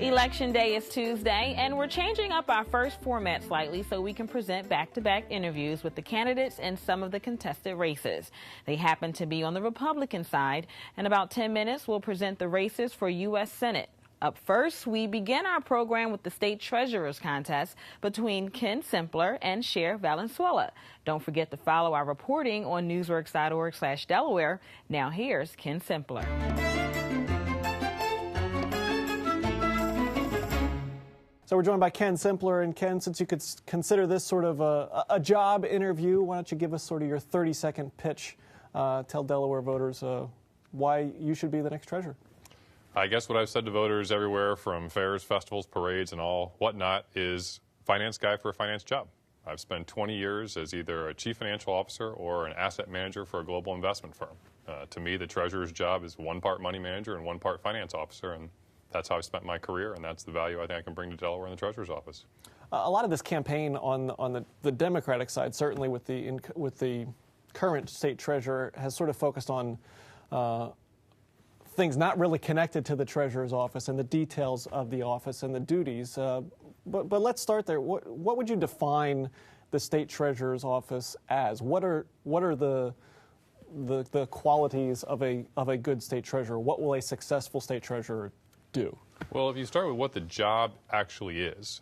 Election day is Tuesday, and we're changing up our first format slightly so we can present back-to-back interviews with the candidates in some of the contested races. They happen to be on the Republican side. In about 10 minutes, we'll present the races for U.S. Senate. Up first, we begin our program with the state treasurer's contest between Ken Simpler and Cher Valenzuela. Don't forget to follow our reporting on newsworks.org/Delaware. Now here's Ken Simpler. So we're joined by Ken Simpler. And Ken, since you could consider this sort of a job interview, why don't you give us sort of your 30-second pitch, tell Delaware voters why you should be the next treasurer. I guess what I've said to voters everywhere from fairs, festivals, parades, and all whatnot is finance guy for a finance job. I've spent 20 years as either a chief financial officer or an asset manager for a global investment firm. To me, the treasurer's job is one part money manager and one part finance officer, and that's how I've spent my career, and that's the value I think I can bring to Delaware in the treasurer's office. A lot of this campaign on the Democratic side, certainly with the current state treasurer, has sort of focused on things not really connected to the treasurer's office and the details of the office and the duties. But let's start there. What would you define the state treasurer's office as? What are the qualities of a good state treasurer? What will a successful state treasurer do? Well, if you start with what the job actually is,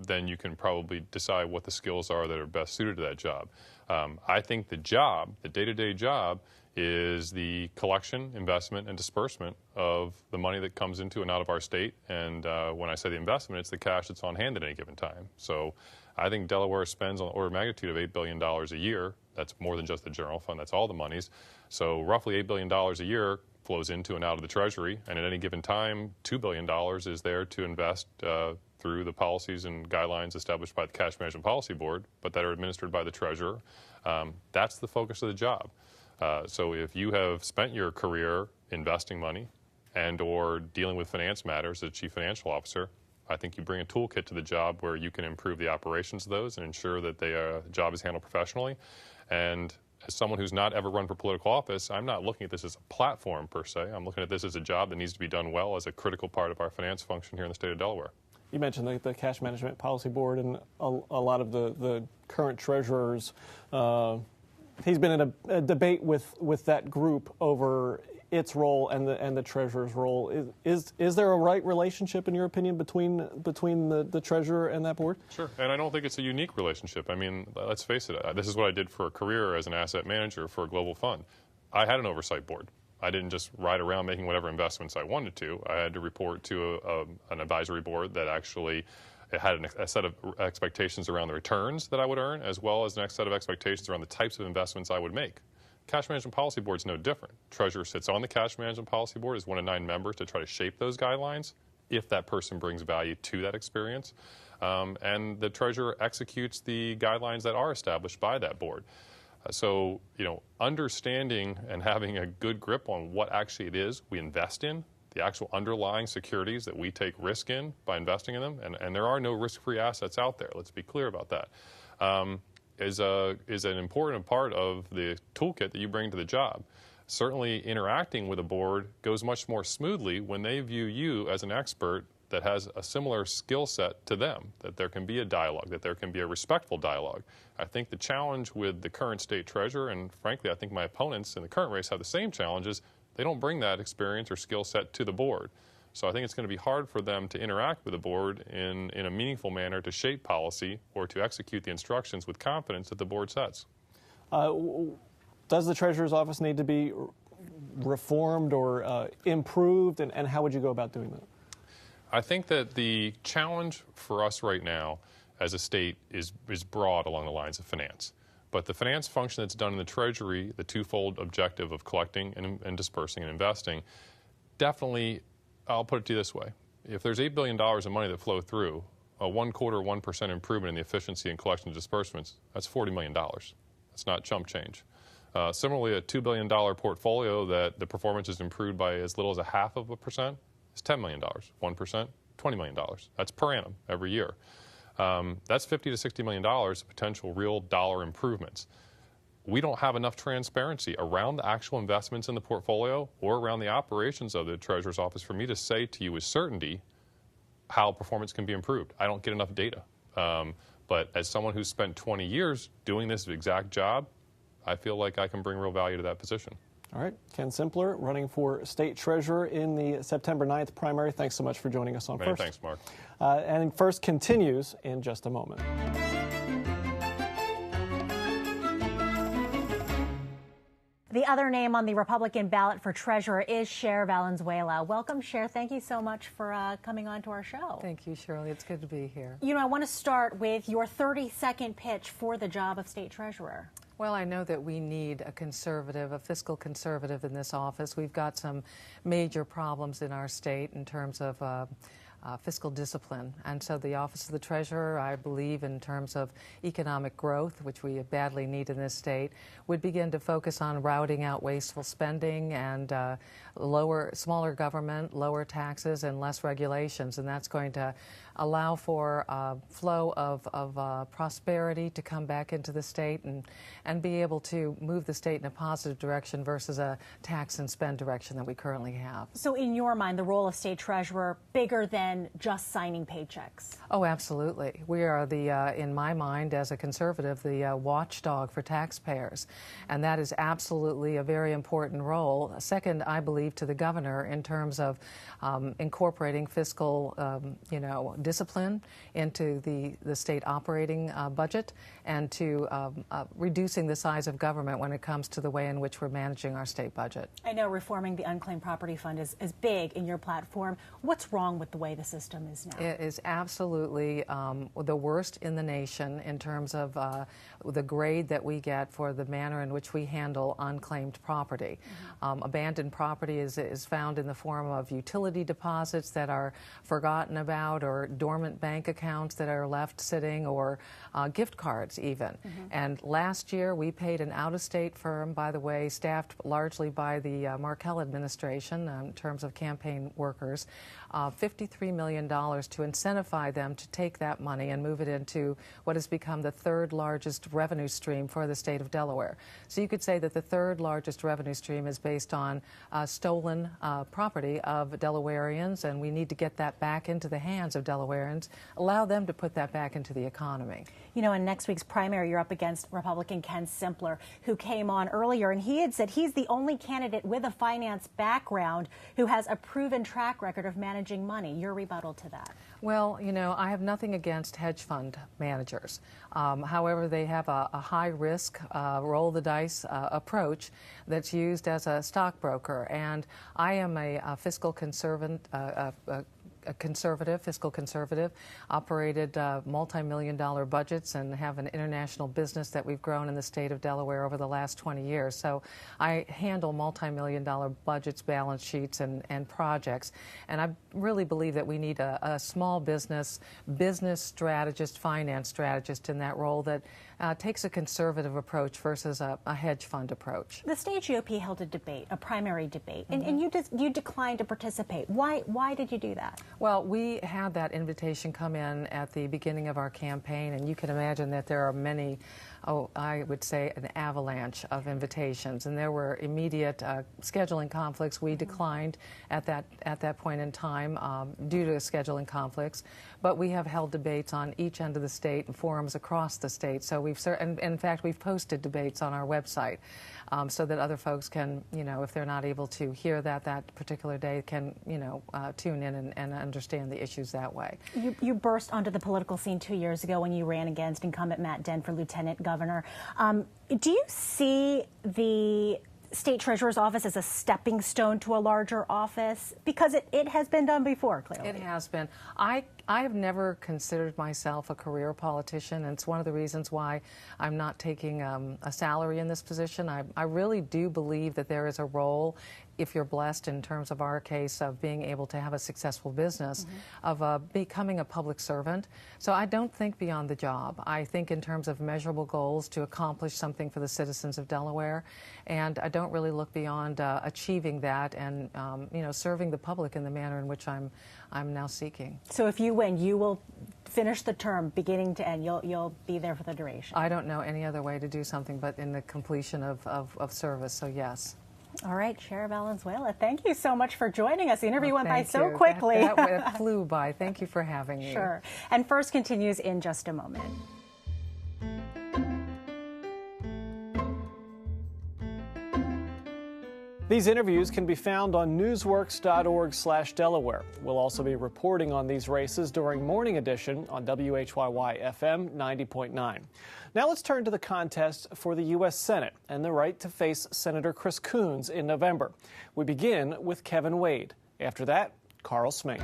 then you can probably decide what the skills are that are best suited to that job. I think the job, the day-to-day job, is the collection, investment, and disbursement of the money that comes into and out of our state. And when I say the investment, it's the cash that's on hand at any given time. So I think Delaware spends on the order of magnitude of $8 billion a year. That's more than just the general fund. That's all the monies. So roughly $8 billion a year flows into and out of the Treasury, and at any given time, $2 billion is there to invest through the policies and guidelines established by the Cash Management Policy Board, but that are administered by the Treasurer. That's the focus of the job. So if you have spent your career investing money and or dealing with finance matters as Chief Financial Officer, I think you bring a toolkit to the job where you can improve the operations of those and ensure that the job is handled professionally. And as someone who's not ever run for political office, I'm not looking at this as a platform per se. I'm looking at this as a job that needs to be done well as a critical part of our finance function here in the state of Delaware. You mentioned the Cash Management Policy Board and a lot of the current treasurers. He's been in a debate with that group over its role and the treasurer's role. Is there a right relationship, in your opinion, between the treasurer and that board? Sure, and I don't think it's a unique relationship. I mean, let's face it, this is what I did for a career as an asset manager for a global fund. I had an oversight board. I didn't just ride around making whatever investments I wanted to. I had to report to an advisory board that actually had a set of expectations around the returns that I would earn, as well as the next set of expectations around the types of investments I would make. Cash Management Policy Board is no different. Treasurer sits on the Cash Management Policy Board as one of 9 members to try to shape those guidelines if that person brings value to that experience. And the Treasurer executes the guidelines that are established by that board. So, understanding and having a good grip on what actually it is we invest in, the actual underlying securities that we take risk in by investing in them, and there are no risk-free assets out there, let's be clear about that, is an important part of the toolkit that you bring to the job. Certainly interacting with a board goes much more smoothly when they view you as an expert that has a similar skill set to them, that there can be a dialogue, that there can be a respectful dialogue. I think the challenge with the current state treasurer, and frankly I think my opponents in the current race have the same challenges, they don't bring that experience or skill set to the board. So I think it's going to be hard for them to interact with the board in a meaningful manner to shape policy or to execute the instructions with confidence that the board sets. Does the treasurer's office need to be reformed or improved, and how would you go about doing that? I think that the challenge for us right now as a state is broad along the lines of finance. But the finance function that's done in the Treasury, the twofold objective of collecting and dispersing and investing, definitely, I'll put it to you this way. If there's $8 billion of money that flow through, a 1% improvement in the efficiency in collection and disbursements, that's $40 million. That's not chump change. Similarly, a $2 billion portfolio that the performance is improved by as little as 0.5% is $10 million. 1%, $20 million. That's per annum every year. That's $50 to $60 million of potential real dollar improvements. We don't have enough transparency around the actual investments in the portfolio or around the operations of the Treasurer's office for me to say to you with certainty how performance can be improved. I don't get enough data. But as someone who's spent 20 years doing this exact job, I feel like I can bring real value to that position. All right. Ken Simpler, running for state treasurer in the September 9th primary. Thanks so much for joining us on First. Thanks, Mark. And First continues in just a moment. The other name on the Republican ballot for treasurer is Cher Valenzuela. Welcome, Cher. Thank you so much for coming on to our show. Thank you, Shirley. It's good to be here. You know, I want to start with your 30-second pitch for the job of state treasurer. Well, I know that we need a conservative, a fiscal conservative in this office. We've got some major problems in our state in terms of fiscal discipline. And so the Office of the Treasurer, I believe, in terms of economic growth, which we badly need in this state, would begin to focus on routing out wasteful spending and smaller government, lower taxes, and less regulations. And that's going to allow for a flow of prosperity to come back into the state and be able to move the state in a positive direction versus a tax and spend direction that we currently have. So in your mind, the role of state treasurer bigger than just signing paychecks? Oh, absolutely. We are in my mind, as a conservative, the watchdog for taxpayers. And that is absolutely a very important role. Second, I believe, to the governor in terms of incorporating fiscal, discipline into the state operating budget and to reducing the size of government when it comes to the way in which we're managing our state budget. I know reforming the unclaimed property fund is big in your platform. What's wrong with the way the system is now? It is absolutely the worst in the nation in terms of the grade that we get for the manner in which we handle unclaimed property. Abandoned property is found in the form of utility deposits that are forgotten about, or dormant bank accounts that are left sitting, or gift cards even. And last year we paid an out-of-state firm, by the way, staffed largely by the Markell administration in terms of campaign workers, $53 million to incentivize them to take that money and move it into what has become the third largest revenue stream for the state of Delaware. So you could say that the third largest revenue stream is based on stolen property of Delawareans, and we need to get that back into the hands of Delawareans, allow them to put that back into the economy. You know, in next week's primary, you're up against Republican Ken Simpler, who came on earlier, and he had said he's the only candidate with a finance background who has a proven track record of managing money. Your rebuttal to that? Well, you know, I have nothing against hedge fund managers. However, they have a high-risk, roll-the-dice approach that's used as a stockbroker. And I am a fiscal conservative, fiscal conservative, operated multi-million-dollar budgets and have an international business that we've grown in the state of Delaware over the last 20 years. So I handle multi-million-dollar budgets, balance sheets, and projects. And I really believe that we need a small business strategist, finance strategist in that role that takes a conservative approach versus a hedge fund approach. The state GOP held a debate, a primary debate, and you declined to participate. Why did you do that? Well, we had that invitation come in at the beginning of our campaign, and you can imagine that there are many, I would say an avalanche of invitations, and there were immediate scheduling conflicts. We declined at that point in time due to scheduling conflicts, but we have held debates on each end of the state and forums across the state. So and in fact, we've posted debates on our website so that other folks can, if they're not able to hear that particular day, can, tune in and understand the issues that way. You burst onto the political scene 2 years ago when you ran against incumbent Matt Dent for lieutenant governor. Do you see the state treasurer's office as a stepping stone to a larger office? Because it has been done before, clearly. It has been. I have never considered myself a career politician, and it's one of the reasons why I'm not taking a salary in this position. I really do believe that there is a role, if you're blessed in terms of our case of being able to have a successful business, of becoming a public servant. So I don't think beyond the job. I think in terms of measurable goals to accomplish something for the citizens of Delaware, and I don't really look beyond achieving that and serving the public in the manner in which I'm now seeking. So if you win, you will finish the term beginning to end. You'll be there for the duration. I don't know any other way to do something but in the completion of service, so yes. All right, Chair Valenzuela, thank you so much for joining us. The interview went by Thank so you. quickly. That flew by. Thank you for having me. Sure. And First continues in just a moment. These interviews can be found on newsworks.org/Delaware. We'll also be reporting on these races during Morning Edition on WHYY-FM 90.9. Now let's turn to the contest for the U.S. Senate and the right to face Senator Chris Coons in November. We begin with Kevin Wade. After that, Carl Smink.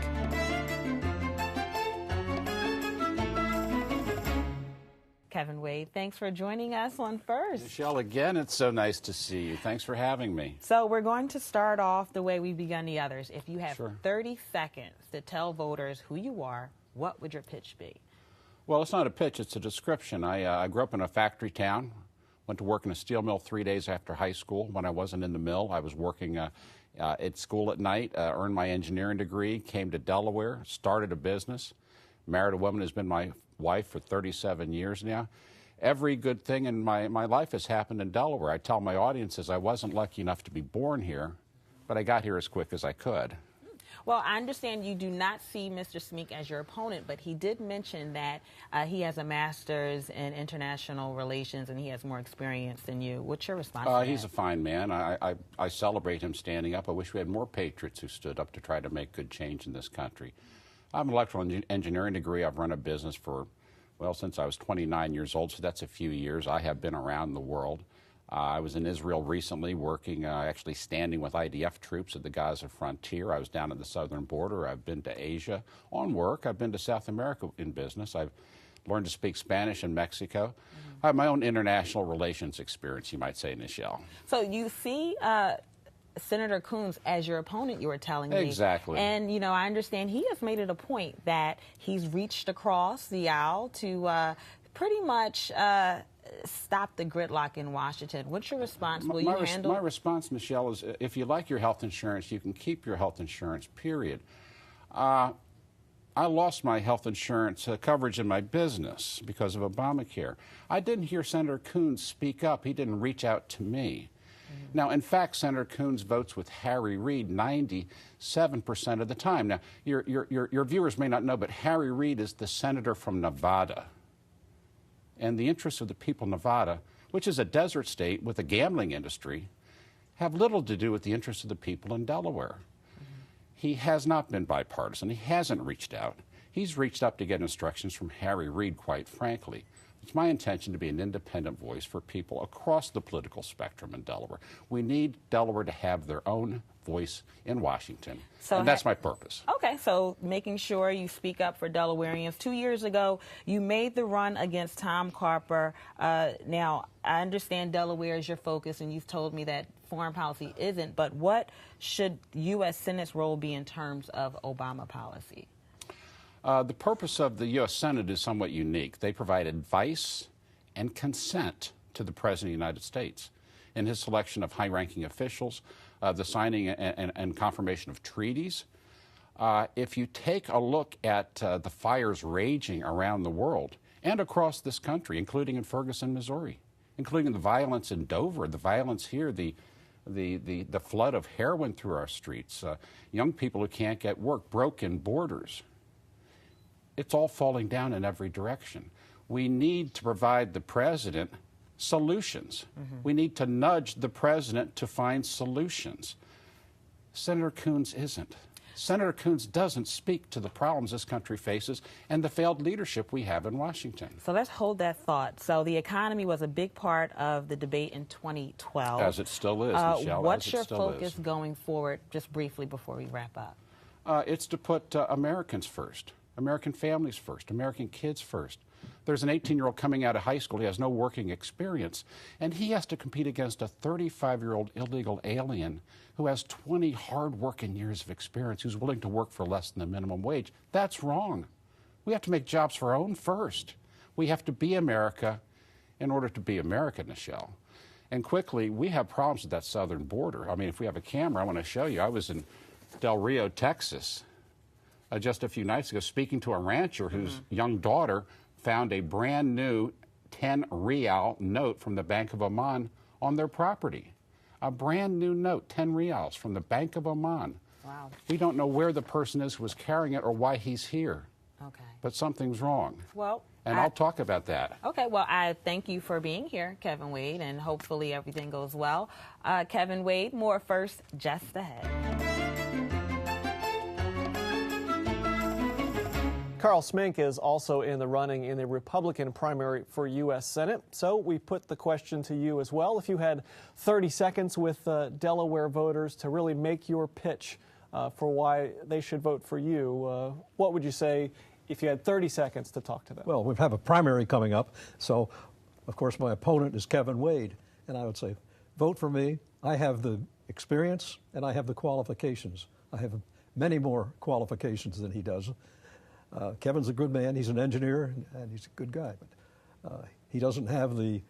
Kevin Wade, thanks for joining us on First. Michelle, again, it's so nice to see you. Thanks for having me. So we're going to start off the way we've begun the others. If you have Sure. 30 seconds to tell voters who you are, what would your pitch be? Well, it's not a pitch, it's a description. I grew up in a factory town, went to work in a steel mill 3 days after high school. When I wasn't in the mill, I was working at school at night, earned my engineering degree, came to Delaware, started a business, married a woman who's been my wife for 37 years now. Every good thing in my life has happened in Delaware. I tell my audiences I wasn't lucky enough to be born here, but I got here as quick as I could. Well, I understand you do not see Mr. Smink as your opponent, but he did mention that he has a master's in international relations and he has more experience than you. What's your response to that? He's a fine man. I celebrate him standing up. I wish we had more patriots who stood up to try to make good change in this country. I have an electrical engineering degree. I've run a business for, well, since I was 29 years old, so that's a few years. I have been around the world. I was in Israel recently working, actually standing with IDF troops at the Gaza frontier. I was down at the southern border. I've been to Asia on work. I've been to South America in business. I've learned to speak Spanish in Mexico. I have my own international relations experience, you might say, Nichelle. So you see Senator Coons as your opponent, you were telling me. Exactly. And, you know, I understand he has made it a point that he's reached across the aisle to pretty much stop the gridlock in Washington. What's your response? Will you handle? My response, Michelle, is if you like your health insurance, you can keep your health insurance, period. I lost my health insurance coverage in my business because of Obamacare. I didn't hear Senator Coons speak up. He didn't reach out to me. Now, in fact, Senator Coons votes with Harry Reid 97% of the time. Now, your viewers may not know, but Harry Reid is the senator from Nevada. And the interests of the people of Nevada, which is a desert state with a gambling industry, have little to do with the interests of the people in Delaware. He has not been bipartisan. He hasn't reached out. He's reached up to get instructions from Harry Reid, quite frankly. It's my intention to be an independent voice for people across the political spectrum in Delaware. We need Delaware to have their own voice in Washington, and that's my purpose. Okay, so making sure you speak up for Delawareans. 2 years ago, you made the run against Tom Carper. Now, I understand Delaware is your focus, and you've told me that foreign policy isn't, but what should U.S. Senate's role be in terms of Obama policy? The purpose of the U.S. Senate is somewhat unique. They provide advice and consent to the President of the United States in his selection of high-ranking officials, the signing and confirmation of treaties. If you take a look at the fires raging around the world and across this country, including in Ferguson, Missouri, including the violence in Dover, the violence here, the flood of heroin through our streets, young people who can't get work, broken borders. It's all falling down in every direction. We need to provide the president solutions. We need to nudge the president to find solutions. Senator Coons isn't. Senator Coons doesn't speak to the problems this country faces and the failed leadership we have in Washington. So let's hold that thought. So the economy was a big part of the debate in 2012. As it still is, Michelle. What's your focus going forward, just briefly before we wrap up? It's to put Americans first. American families first, American kids first. There's an 18-year-old coming out of high school. He has no working experience, and he has to compete against a 35-year-old illegal alien who has 20 hard-working years of experience, who's willing to work for less than the minimum wage. That's wrong. We have to make jobs for our own first. We have to be America in order to be America, Nichelle. And quickly, we have problems with that southern border. I mean, if we have a camera, I want to show you. I was in Del Rio, Texas, just a few nights ago, speaking to a rancher whose young daughter found a brand new 10 real note from the Bank of Oman on their property. a brand new note, 10 reals, from the Bank of Oman. Wow. We don't know where the person is who was carrying it or why he's here. Okay. But something's wrong. Well, and I'll talk about that. Okay, well, I thank you for being here, Kevin Wade, and hopefully everything goes well. Kevin Wade, more first just ahead. Carl Smink is also in the running in the Republican primary for U.S. Senate. So we put the question to you as well. If you had 30 seconds with Delaware voters to really make your pitch for why they should vote for you, what would you say if you had 30 seconds to talk to them? Well, we have a primary coming up. So, of course, my opponent is Kevin Wade. And I would say, vote for me. I have the experience and I have the qualifications. I have many more qualifications than he does. Kevin's a good man. He's an engineer, and he's a good guy. But he doesn't have the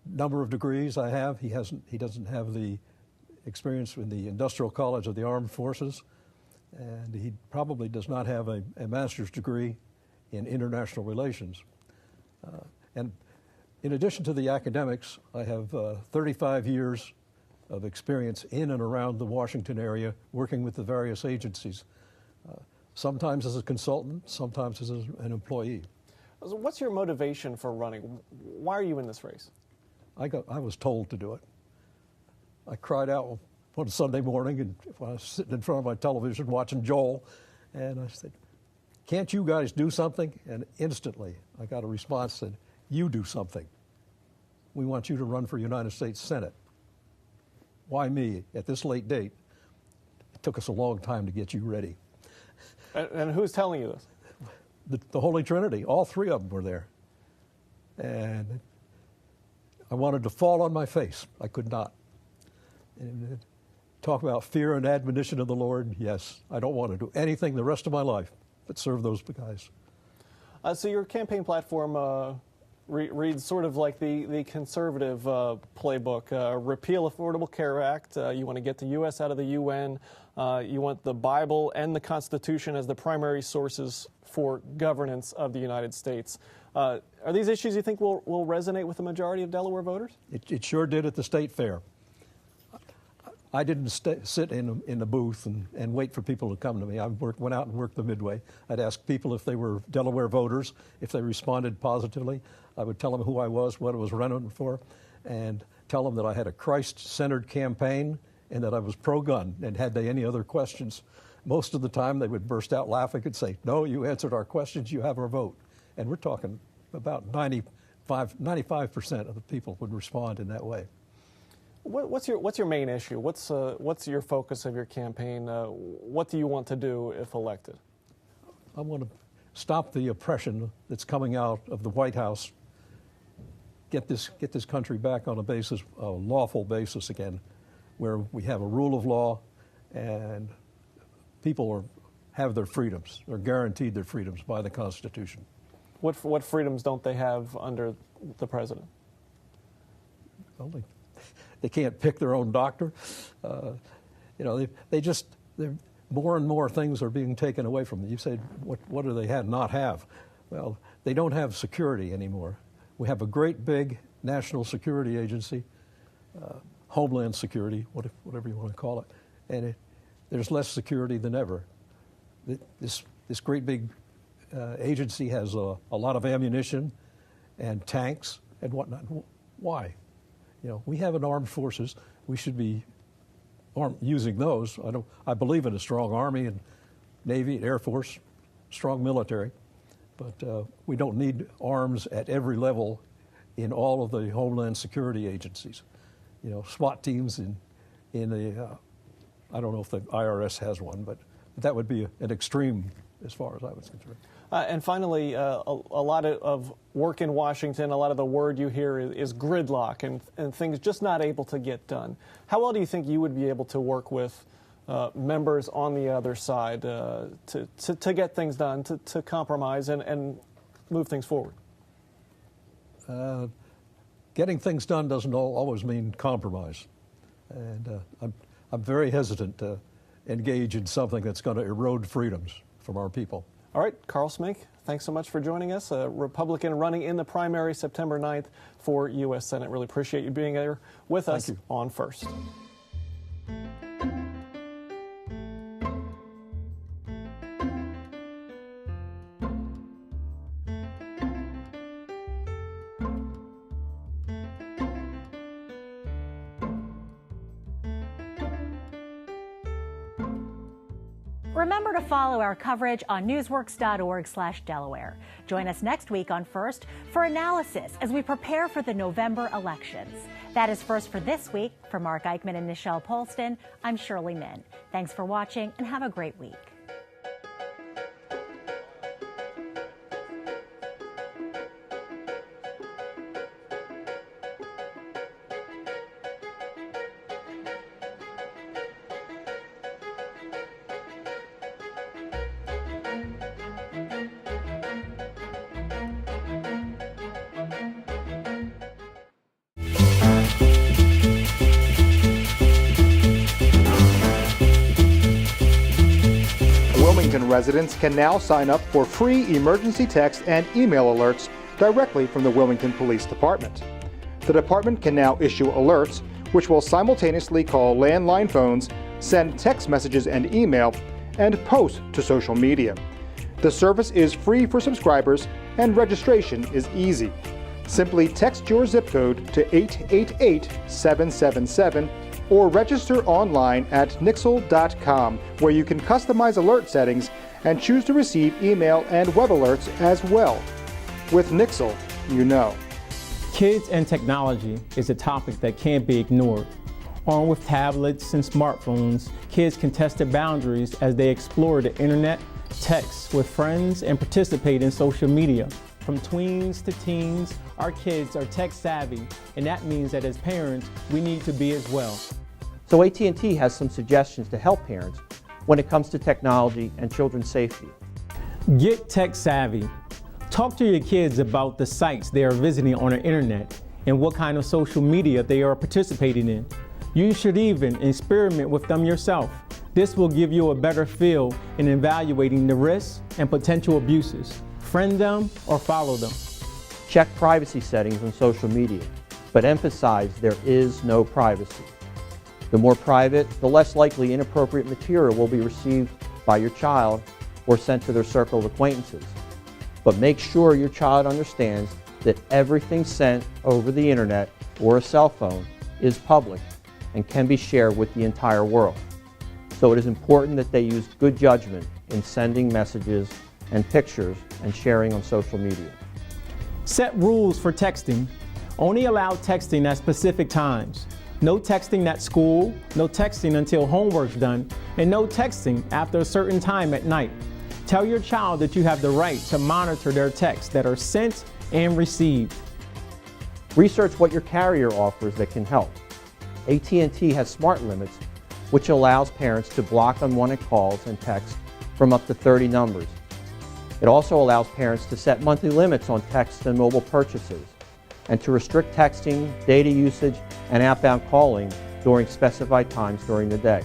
number of degrees I have. He doesn't have the experience in the Industrial College of the Armed Forces, and he probably does not have a master's degree in international relations. And in addition to the academics, I have 35 years of experience in and around the Washington area, working with the various agencies. Sometimes as a consultant, sometimes as an employee. What's your motivation for running? Why are you in this race? I was told to do it. I cried out one Sunday morning, and I was sitting in front of my television watching Joel, and I said, "Can't you guys do something?" And instantly I got a response that said, "You do something. We want you to run for United States Senate." Why me at this late date? It took us a long time to get you ready. And who's telling you this? The Holy Trinity. All three of them were there. And I wanted to fall on my face. I could not. And talk about fear and admonition of the Lord. Yes, I don't want to do anything the rest of my life but serve those guys. So your campaign platform reads sort of like the conservative playbook. Repeal Affordable Care Act. You want to get the U.S. out of the UN. You want the Bible and the Constitution as the primary sources for governance of the United States. Are these issues you think will resonate with the majority of Delaware voters? It sure did at the state fair. I didn't sit in the booth and wait for people to come to me. I went out and worked the Midway. I'd ask people if they were Delaware voters. If they responded positively, I would tell them who I was, what I was running for, and tell them that I had a Christ-centered campaign and that I was pro-gun. And had they any other questions, most of the time they would burst out laughing and say, "No, you answered our questions, you have our vote." And we're talking about 95% of the people would respond in that way. What's your main issue? What's your focus of your campaign? What do you want to do if elected? I want to stop the oppression that's coming out of the White House. Get this country back on a lawful basis again, where we have a rule of law and people have their freedoms. They're guaranteed their freedoms by the Constitution. What freedoms don't they have under the president? Well, they can't pick their own doctor. They're more and more things are being taken away from them. You said, what do they not have? Well, they don't have security anymore. We have a great big national security agency, Homeland Security, whatever you want to call it, and there's less security than ever. This great big agency has a lot of ammunition and tanks and whatnot. Why? We have an armed forces. We should be using those. I believe in a strong Army and Navy and Air Force, strong military, but we don't need arms at every level in all of the Homeland Security agencies. SWAT teams in the, I don't know if the IRS has one, but that would be an extreme as far as I was concerned. And finally, a lot of work in Washington, a lot of the word you hear is gridlock and things just not able to get done. How well do you think you would be able to work with members on the other side to get things done, to compromise and move things forward? Getting things done doesn't always mean compromise. And I'm very hesitant to engage in something that's going to erode freedoms from our people. All right, Carl Smink, thanks so much for joining us. A Republican running in the primary September 9th for U.S. Senate. Really appreciate you being there with us on First. Remember to follow our coverage on newsworks.org/Delaware. Join us next week on First for analysis as we prepare for the November elections. That is First for this week. For Mark Eichman and Nichelle Polston, I'm Shirley Min. Thanks for watching and have a great week. Residents can now sign up for free emergency text and email alerts directly from the Wilmington Police Department. The department can now issue alerts which will simultaneously call landline phones, send text messages and email, and post to social media. The service is free for subscribers and registration is easy. Simply text your zip code to 888-777 or register online at nixle.com, where you can customize alert settings and choose to receive email and web alerts as well. With Nixle, you know. Kids and technology is a topic that can't be ignored. Armed with tablets and smartphones, kids can test their boundaries as they explore the internet, text with friends, and participate in social media. From tweens to teens, our kids are tech savvy, and that means that as parents, we need to be as well. So AT&T has some suggestions to help parents when it comes to technology and children's safety. Get tech savvy. Talk to your kids about the sites they are visiting on the internet and what kind of social media they are participating in. You should even experiment with them yourself. This will give you a better feel in evaluating the risks and potential abuses. Friend them or follow them. Check privacy settings on social media, but emphasize there is no privacy. The more private, the less likely inappropriate material will be received by your child or sent to their circle of acquaintances. But make sure your child understands that everything sent over the internet or a cell phone is public and can be shared with the entire world. So it is important that they use good judgment in sending messages and pictures and sharing on social media. Set rules for texting. Only allow texting at specific times. No texting at school, no texting until homework's done, and no texting after a certain time at night. Tell your child that you have the right to monitor their texts that are sent and received. Research what your carrier offers that can help. AT&T has smart limits, which allows parents to block unwanted calls and texts from up to 30 numbers. It also allows parents to set monthly limits on text and mobile purchases, and to restrict texting, data usage, and outbound calling during specified times during the day.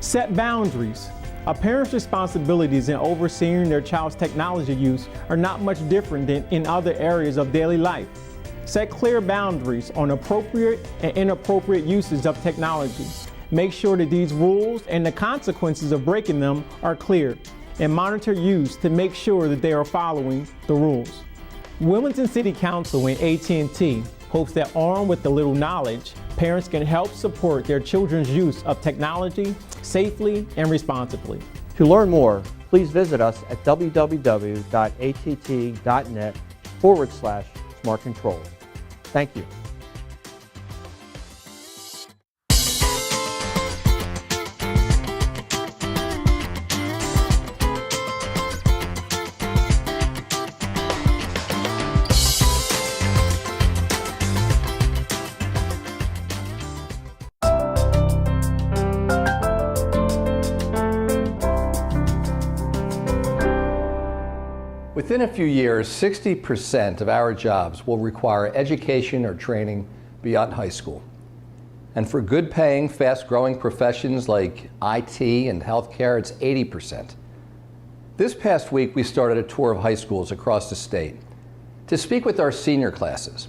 Set boundaries. A parent's responsibilities in overseeing their child's technology use are not much different than in other areas of daily life. Set clear boundaries on appropriate and inappropriate uses of technology. Make sure that these rules and the consequences of breaking them are clear, and monitor use to make sure that they are following the rules. Wilmington City Council and AT&T hopes that armed with a little knowledge, parents can help support their children's use of technology safely and responsibly. To learn more, please visit us at www.att.net/smart controls. Thank you. Within a few years, 60% of our jobs will require education or training beyond high school. And for good-paying, fast-growing professions like IT and healthcare, it's 80%. This past week, we started a tour of high schools across the state to speak with our senior classes,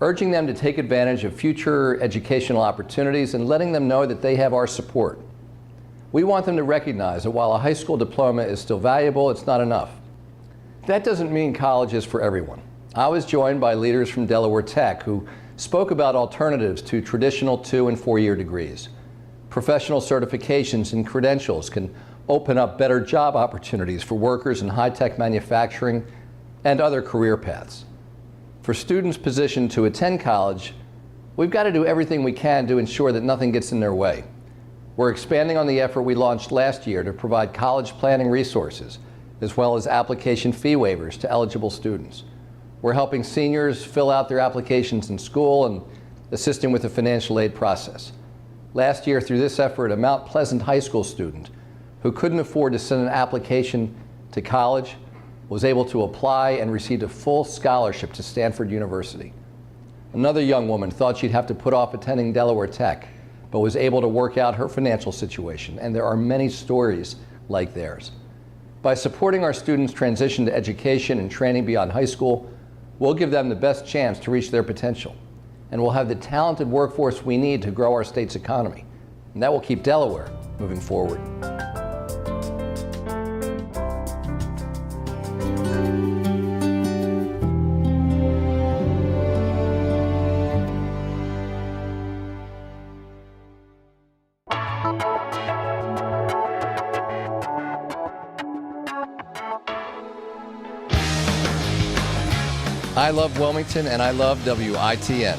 urging them to take advantage of future educational opportunities and letting them know that they have our support. We want them to recognize that while a high school diploma is still valuable, it's not enough. That doesn't mean college is for everyone. I was joined by leaders from Delaware Tech who spoke about alternatives to traditional 2- and 4-year degrees. Professional certifications and credentials can open up better job opportunities for workers in high-tech manufacturing and other career paths. For students positioned to attend college, we've got to do everything we can to ensure that nothing gets in their way. We're expanding on the effort we launched last year to provide college planning resources, as well as application fee waivers to eligible students. We're helping seniors fill out their applications in school and assisting with the financial aid process. Last year, through this effort, a Mount Pleasant High School student who couldn't afford to send an application to college was able to apply and received a full scholarship to Stanford University. Another young woman thought she'd have to put off attending Delaware Tech, but was able to work out her financial situation, and there are many stories like theirs. By supporting our students' transition to education and training beyond high school, we'll give them the best chance to reach their potential, and we'll have the talented workforce we need to grow our state's economy, and that will keep Delaware moving forward. I love Wilmington and I love WITN.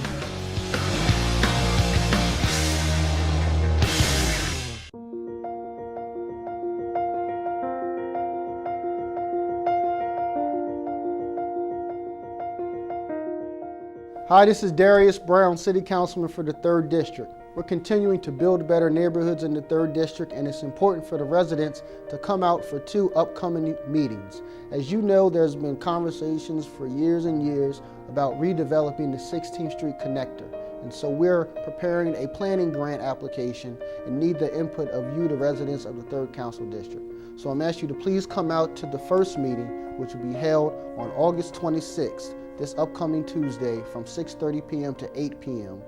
Hi, this is Darius Brown, City Councilman for the 3rd District. We're continuing to build better neighborhoods in the 3rd District, and it's important for the residents to come out for 2 upcoming meetings. As you know, there's been conversations for years and years about redeveloping the 16th Street connector. And so we're preparing a planning grant application and need the input of you, the residents of the 3rd Council District. So I'm asking you to please come out to the first meeting, which will be held on August 26th. This upcoming Tuesday from 6:30 p.m. to 8 p.m.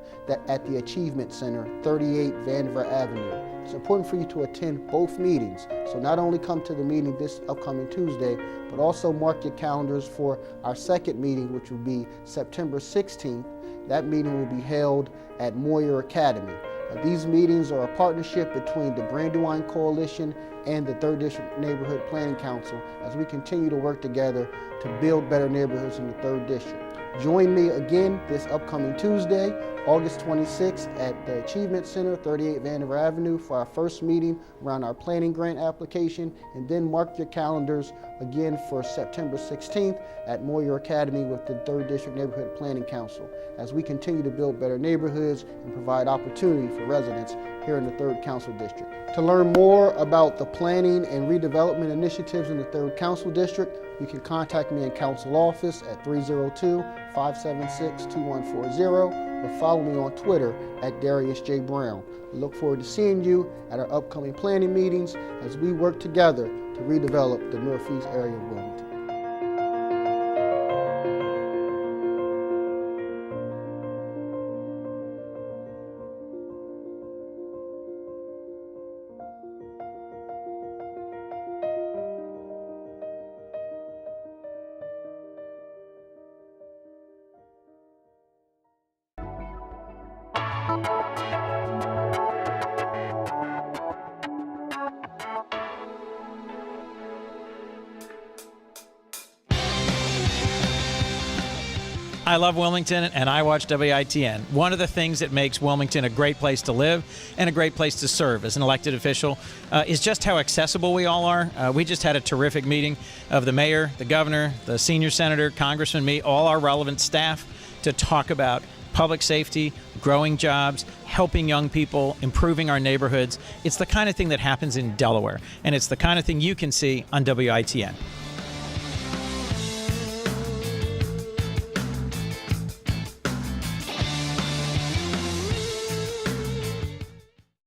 at the Achievement Center, 38 Vandiver Avenue. It's important for you to attend both meetings. So not only come to the meeting this upcoming Tuesday, but also mark your calendars for our second meeting, which will be September 16th. That meeting will be held at Moyer Academy. These meetings are a partnership between the Brandywine Coalition and the 3rd District Neighborhood Planning Council as we continue to work together to build better neighborhoods in the 3rd District. Join me again this upcoming Tuesday, August 26th at the Achievement Center, 38 Vandiver Avenue for our first meeting around our planning grant application, and then mark your calendars again for September 16th at Moyer Academy with the 3rd District Neighborhood Planning Council as we continue to build better neighborhoods and provide opportunity for residents here in the 3rd Council District. To learn more about the planning and redevelopment initiatives in the 3rd Council District, you can contact me in Council office at 302-576-2140 or follow me on Twitter at Darius J. Brown. I look forward to seeing you at our upcoming planning meetings as we work together to redevelop the Northeast area of Wilmington. I love Wilmington and I watch WITN. One of the things that makes Wilmington a great place to live and a great place to serve as an elected official is just how accessible we all are. We just had a terrific meeting of the mayor, the governor, the senior senator, congressman, me, all our relevant staff to talk about public safety, growing jobs, helping young people, improving our neighborhoods. It's the kind of thing that happens in Delaware, and it's the kind of thing you can see on WITN.